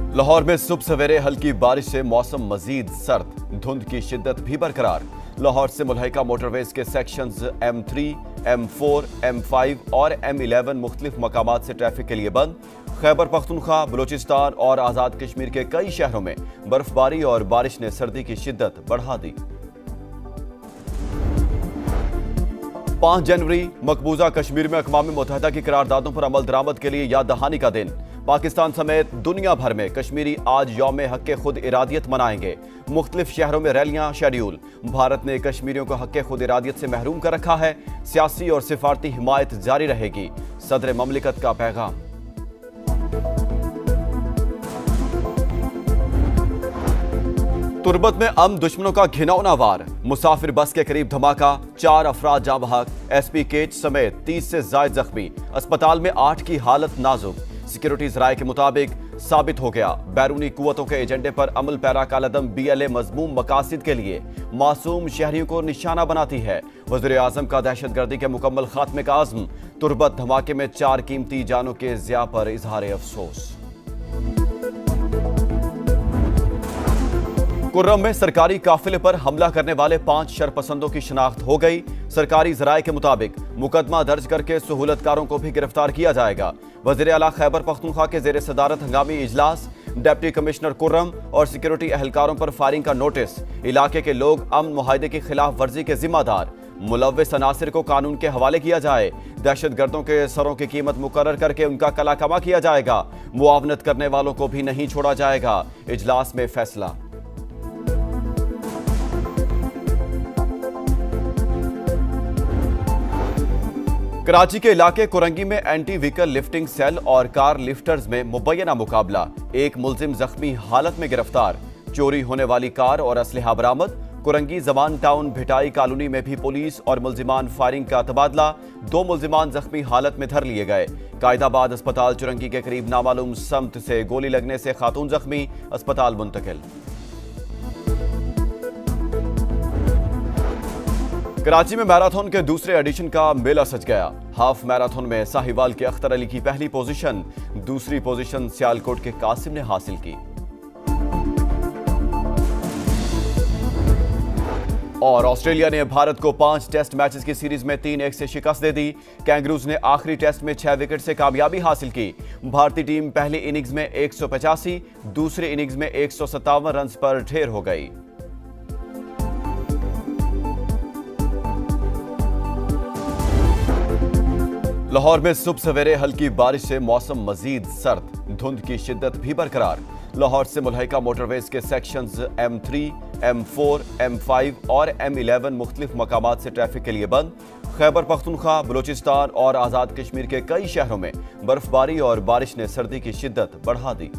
लाहौर में सुबह सवेरे हल्की बारिश से मौसम मजीद सर्द, धुंध की शिद्दत भी बरकरार। लाहौर से मुल्हिका मोटरवेज के सेक्शंस M3, M4, M5 और M11 मुख्तलिफ मकामात से ट्रैफिक के लिए बंद। खैबर पख्तूनख्वा, बलूचिस्तान और आजाद कश्मीर के कई शहरों में बर्फबारी और बारिश ने सर्दी की शिद्दत बढ़ा दी। 5 जनवरी मकबूजा कश्मीर में अक़वाम मुत्तहिदा की करारदादों पर अमल दरामद के लिए याद दहानी का दिन। पाकिस्तान समेत दुनिया भर में कश्मीरी आज यौम हक़ खुद इरादियत मनाएंगे। मुख्तलिफ शहरों में रैलियां शेड्यूल। भारत ने कश्मीरियों को हक़ खुद इरादियत से महरूम कर रखा है, सियासी और सिफारती हिमायत जारी रहेगी, सदर ममलिकत का पैगाम। तुर्बत में दुश्मनों का घिनौना वार, मुसाफिर बस के करीब धमाका, 4 अफराद जाँ बहक, SP केच समेत 30 से ज़ायद जख्मी, अस्पताल में 8 की हालत नाजुक। सिक्योरिटीज राय के मुताबिक साबित हो गया बैरूनी कुव्वतों के एजेंडे पर अमल पैरा कालदम BLA मजमूम मकासिद के लिए मासूम शहरियों को निशाना बनाती है। वज़ीर आज़म का दहशतगर्दी के मुकम्मल खात्मे का अज़्म। तुर्बत धमाके में 4 कीमती जानों के ज़िया पर इजहार अफसोस। कुर्रम में सरकारी काफिले पर हमला करने वाले 5 शरपसंदों की शिनाख्त हो गई। सरकारी ज़राए के मुताबिक मुकदमा दर्ज करके सहूलतकारों को भी गिरफ्तार किया जाएगा। वज़ीर आला खैबर पख्तूनख्वा के ज़ेर सदारत हंगामी इजलास, डिप्टी कमिश्नर कुर्रम और सिक्योरिटी एहलकारों पर फायरिंग का नोटिस। इलाके के लोग अमन मुआहदे की खिलाफ वर्जी के जिम्मेदार, मुलव्विस अनासिर को कानून के हवाले किया जाए। दहशतगर्दों के सरों की कीमत मुकर्रर करके उनका कला कमा किया जाएगा। मुआवनत करने वालों को भी नहीं छोड़ा जाएगा, इजलास में फैसला। कराची के इलाके कुरंगी में एंटी व्हीकल लिफ्टिंग सेल और कार लिफ्टर्स में मुबैना मुकाबला। एक मुलजिम जख्मी हालत में गिरफ्तार। चोरी होने वाली कार और असलहा बरामद। कुरंगी जमान टाउन भिटाई कॉलोनी में भी पुलिस और मुलजिमान फायरिंग का तबादला। 2 मुलजिमान जख्मी हालत में धर लिए गए। कायदाबाद अस्पताल चुरंगी के करीब नामालूम समत से गोली लगने से खातून जख्मी, अस्पताल मुंतकिल। कराची में मैराथन के दूसरे एडिशन का मेला सज गया। हाफ मैराथन में साहिवाल के अख्तर अली की पहली पोजीशन, दूसरी पोजीशन सियालकोट के कासिम ने हासिल की। और ऑस्ट्रेलिया ने भारत को 5 टेस्ट मैचेस की सीरीज में 3-1 से शिकस्त दे दी। कैंगरूज ने आखिरी टेस्ट में 6 विकेट से कामयाबी हासिल की। भारतीय टीम पहली इनिंग्स में 185, दूसरी इनिंग्स में 157 रन पर ढेर हो गई। लाहौर में सुबह सवेरे हल्की बारिश से मौसम मजीद सर्द, धुंध की शिद्दत भी बरकरार। लाहौर से मुल्हिका मोटरवेज के सेक्शंस M3, M4, M5 और M11 मुख्तलिफ मकामात से ट्रैफिक के लिए बंद। खैबर पख्तूनख्वा, बलूचिस्तान और आजाद कश्मीर के कई शहरों में बर्फबारी और बारिश ने सर्दी की शिद्दत बढ़ा दी।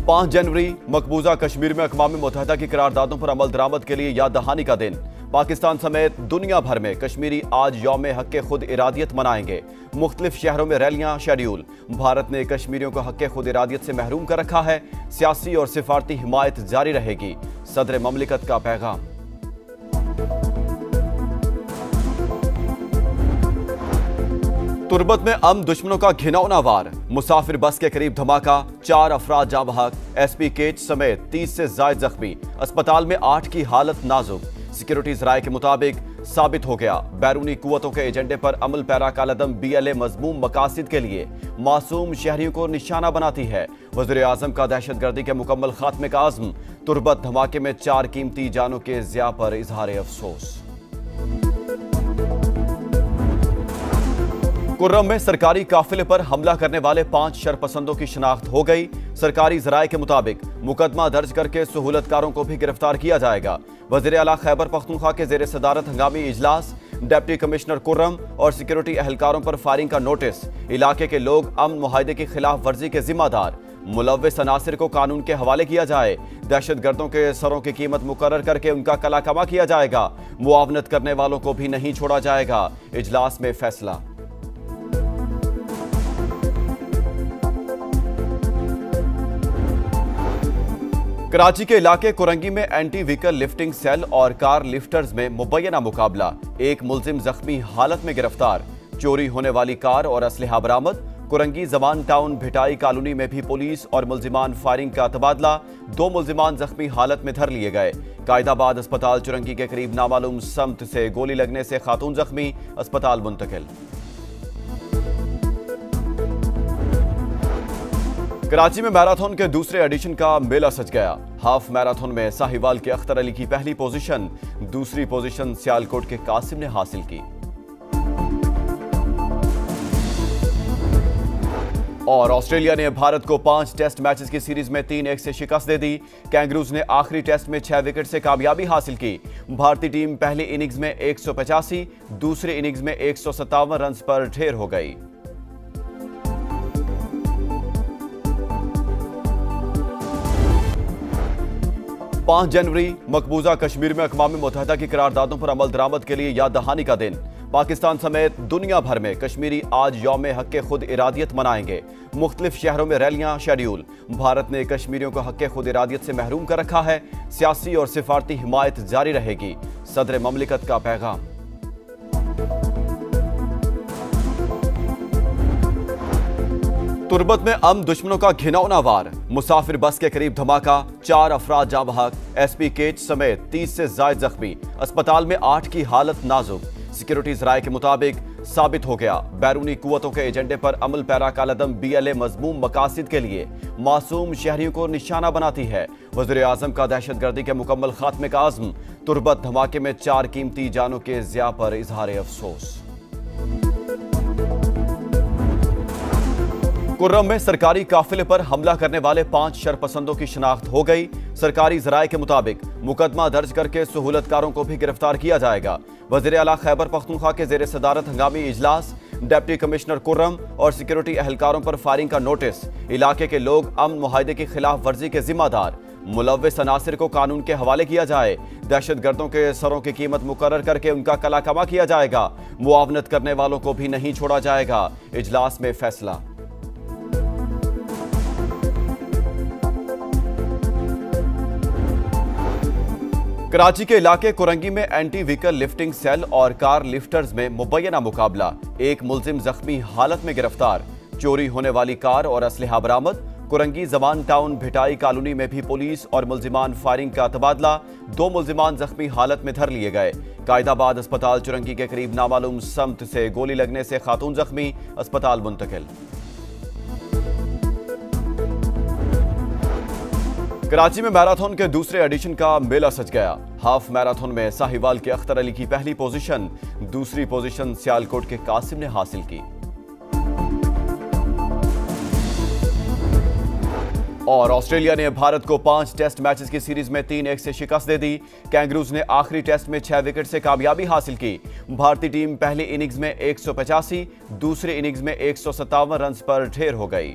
5 जनवरी मकबूजा कश्मीर में अक़वाम मुत्तहिदा की करारदादों पर अमल दरामद के लिए याद दहानी का दिन। पाकिस्तान समेत दुनिया भर में कश्मीरी आज यौम हक़ खुद इरादियत मनाएंगे। मुख्तलिफ शहरों में रैलियां शेड्यूल। भारत ने कश्मीरियों को हक़ खुद इरादियत से महरूम कर रखा है, सियासी और सिफारती हिमायत जारी रहेगी, सदर ममलिकत का पैगाम। तुर्बत में दुश्मनों का घिनौना वार, मुसाफिर बस के करीब धमाका, 4 अफराद जाँ बहक, SP केच समेत 30 से ज़ायद जख्मी, अस्पताल में 8 की हालत नाजुक। सिक्योरिटीज राय के मुताबिक साबित हो गया बैरूनी कुव्वतों के एजेंडे पर अमल पैरा कालदम BLA मजमूम मकासिद के लिए मासूम शहरियों को निशाना बनाती है। वज़ीर आज़म का दहशतगर्दी के मुकम्मल खात्मे का अज़्म। तुर्बत धमाके में 4 कीमती जानों के ज़िया पर इजहार अफसोस। कुर्रम में सरकारी काफिले पर हमला करने वाले 5 शरपसंदों की शिनाख्त हो गई। सरकारी ज़राए के मुताबिक मुकदमा दर्ज करके सहूलतकारों को भी गिरफ्तार किया जाएगा। वज़ीर आला खैबर पख्तूनख्वा के ज़ेर सदारत हंगामी इजलास, डिप्टी कमिश्नर कुर्रम और सिक्योरिटी एहलकारों पर फायरिंग का नोटिस। इलाके के लोग अमन मुआहदे की खिलाफ वर्जी के जिम्मेदार, मुलव्विस अनासिर को कानून के हवाले किया जाए। दहशतगर्दों के सरों की कीमत मुकर्रर करके उनका कला कमा किया जाएगा। मुआवनत करने वालों को भी नहीं छोड़ा जाएगा, इजलास में फैसला। कराची के इलाके कुरंगी में एंटी व्हीकल लिफ्टिंग सेल और कार लिफ्टर्स में मुबैना मुकाबला। एक मुलजिम जख्मी हालत में गिरफ्तार। चोरी होने वाली कार और असलहा बरामद। कुरंगी जमान टाउन भिटाई कॉलोनी में भी पुलिस और मुल्जिमान फायरिंग का तबादला। 2 मुल्जिमान जख्मी हालत में धर लिए गए। कायदाबाद अस्पताल चुरंगी के करीब नामालूम समत से गोली लगने से खातून जख्मी, अस्पताल मुंतकिल। कराची में मैराथन के दूसरे एडिशन का मेला सज गया। हाफ मैराथन में साहिवाल के अख्तर अली की पहली पोजीशन, दूसरी पोजीशन सियालकोट के कासिम ने हासिल की। और ऑस्ट्रेलिया ने भारत को 5 टेस्ट मैचेस की सीरीज में 3-1 से शिकस्त दे दी। कैंगरूज ने आखिरी टेस्ट में 6 विकेट से कामयाबी हासिल की। भारतीय टीम पहली इनिंग्स में 185, दूसरी इनिंग्स में 157 रन पर ढेर हो गई। पांच जनवरी मकबूजा कश्मीर में अक़वाम मुत्तहिदा की करारदादों पर अमल दरामद के लिए याद दहानी का दिन। पाकिस्तान समेत दुनिया भर में कश्मीरी आज यौम हक़ खुद इरादियत मनाएंगे। मुख्तलिफ शहरों में रैलियां शेड्यूल। भारत ने कश्मीरियों को हक़ खुद इरादियत से महरूम कर रखा है। सियासी और सिफारती हिमायत जारी रहेगी, सदर ममलिकत का पैगाम। तुर्बत में अम दुश्मनों का घिनौना वार। मुसाफिर बस के करीब धमाका, 4 अफराद जाँ बहक। एसपी केच समेत 30 से ज्यादा जख्मी। अस्पताल में 8 की हालत नाजुक। सिक्योरिटी ज़राए के मुताबिक साबित हो गया बैरूनी कुव्वतों के एजेंडे पर अमल पैरा कालदम BLA मजमूम मकासद के लिए मासूम शहरियों को निशाना बनाती है। वज़ीर आज़म का दहशतगर्दी के मुकम्मल खात्मे का आज़म। तुर्बत धमाके में 4 कीमती जानों के ज़िया पर इजहार अफसोस। कुर्रम में सरकारी काफिले पर हमला करने वाले 5 शरपसंदों की शिनाख्त हो गई। सरकारी ज़राए के मुताबिक मुकदमा दर्ज करके सहूलतकारों को भी गिरफ्तार किया जाएगा। वज़ीर आला खैबर पख्तूनख्वा के ज़ेर सदारत हंगामी इजलास। डिप्टी कमिश्नर कुर्रम और सिक्योरिटी एहलकारों पर फायरिंग का नोटिस। इलाके के लोग अमन मुआहदे की खिलाफ वर्जी के जिम्मेदार। मुलव्विस अनासिर को कानून के हवाले किया जाए। दहशतगर्दों के सरों की कीमत मुकर्रर करके उनका कला कमा किया जाएगा। मुआवनत करने वालों को भी नहीं छोड़ा जाएगा। इजलास में फैसला। कराची के इलाके कुरंगी में एंटी व्हीकल लिफ्टिंग सेल और कार लिफ्टर्स में मुबैना मुकाबला। एक मुल्जिम जख्मी हालत में गिरफ्तार। चोरी होने वाली कार और असलहा बरामद। कुरंगी जमान टाउन भिटाई कॉलोनी में भी पुलिस और मुल्जिमान फायरिंग का तबादला। 2 मुल्जिमान जख्मी हालत में धर लिए गए। कायदाबाद अस्पताल चुरंगी के करीब नामालूम समत से गोली लगने से खातून जख्मी, अस्पताल मुंतकिल। कराची में मैराथन के दूसरे एडिशन का मेला सज गया। हाफ मैराथन में साहिवाल के अख्तर अली की पहली पोजीशन, दूसरी पोजीशन सियालकोट के कासिम ने हासिल की। और ऑस्ट्रेलिया ने भारत को 5 टेस्ट मैचेस की सीरीज में 3-1 से शिकस्त दे दी। कैंगरूज ने आखिरी टेस्ट में 6 विकेट से कामयाबी हासिल की। भारतीय टीम पहली इनिंग्स में 185, दूसरी इनिंग्स में 157 रन पर ढेर हो गई।